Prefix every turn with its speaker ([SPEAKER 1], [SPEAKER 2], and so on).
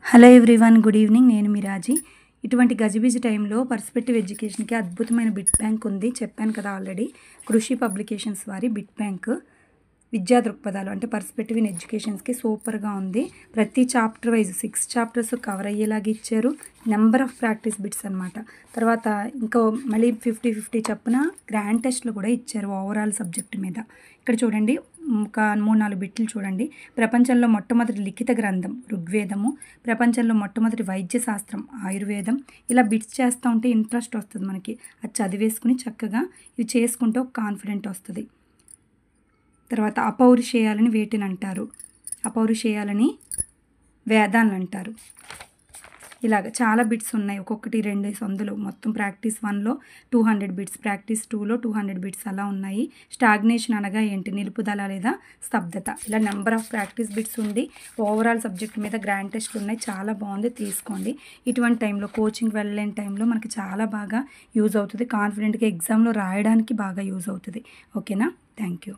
[SPEAKER 1] Hello everyone, good evening. నేను మీ రాజీ. ఇటువంటి గజిబిజి టైంలో పర్స్పెక్టివ్ ఎడ్యుకేషన్కి అద్భుతమైన బిట్ బ్యాంక్ ఉంది. చెప్పాను కదా ఆల్రెడీ. కృషి పబ్లికేషన్స్ వారి బిట్ బ్యాంక్ విద్యా దృక్పథాలు అంటే పర్స్పెక్టివ్ ఇన్ ఎడ్యుకేషన్స్కి సూపర్గా ఉంది. ప్రతి చాప్టర్ వైజ్ 6 చాప్టర్స్ కవర్ అయ్యేలాగా ఇచ్చారు. నెంబర్ ఆఫ్ ప్రాక్టీస్ బిట్స్ అనమాట. తర్వాత ఇంకా మళ్ళీ 50-50 చప్పున గ్రాండ్ టెస్ట్లు కూడా ఇచ్చారు ఓవరాల్ సబ్జెక్ట్ మీద. ఇక్కడ చూడండి, ఒక 3-4 బిట్లు చూడండి. ప్రపంచంలో మొట్టమొదటి లిఖిత గ్రంథం ఋగ్వేదము, ప్రపంచంలో మొట్టమొదటి వైద్య శాస్త్రం ఆయుర్వేదం. ఇలా బిట్స్ చేస్తూ ఉంటే ఇంట్రెస్ట్ వస్తుంది మనకి. అది చదివేసుకుని చక్కగా ఇవి చేసుకుంటే ఒక కాన్ఫిడెంట్ వస్తుంది. తర్వాత అపౌరుషేయాలని వేటిని అంటారు, అపౌరుషేయాలని వేదాలను అంటారు. ఇలాగ చాలా బిట్స్ ఉన్నాయి. ఒక్కొక్కటి 2 సందులు. మొత్తం ప్రాక్టీస్ 1లో 200 బిట్స్, ప్రాక్టీస్ 2లో 200 బిట్స్ అలా ఉన్నాయి. స్టాగ్నేషన్ అనగా ఏంటి, నిలుపుదల లేదా స్తబ్దత. ఇలా నెంబర్ ఆఫ్ ప్రాక్టీస్ బిట్స్ ఉంది. ఓవరాల్ సబ్జెక్ట్ మీద గ్రాండ్ టెస్ట్లు ఉన్నాయి. చాలా బాగుంది, తీసుకోండి. ఇటువంటి టైంలో కోచింగ్ వెళ్ళలేని టైంలో మనకి చాలా బాగా యూజ్ అవుతుంది. కాన్ఫిడెంట్గా ఎగ్జామ్లో రాయడానికి బాగా యూజ్ అవుతుంది. ఓకేనా? Thank you.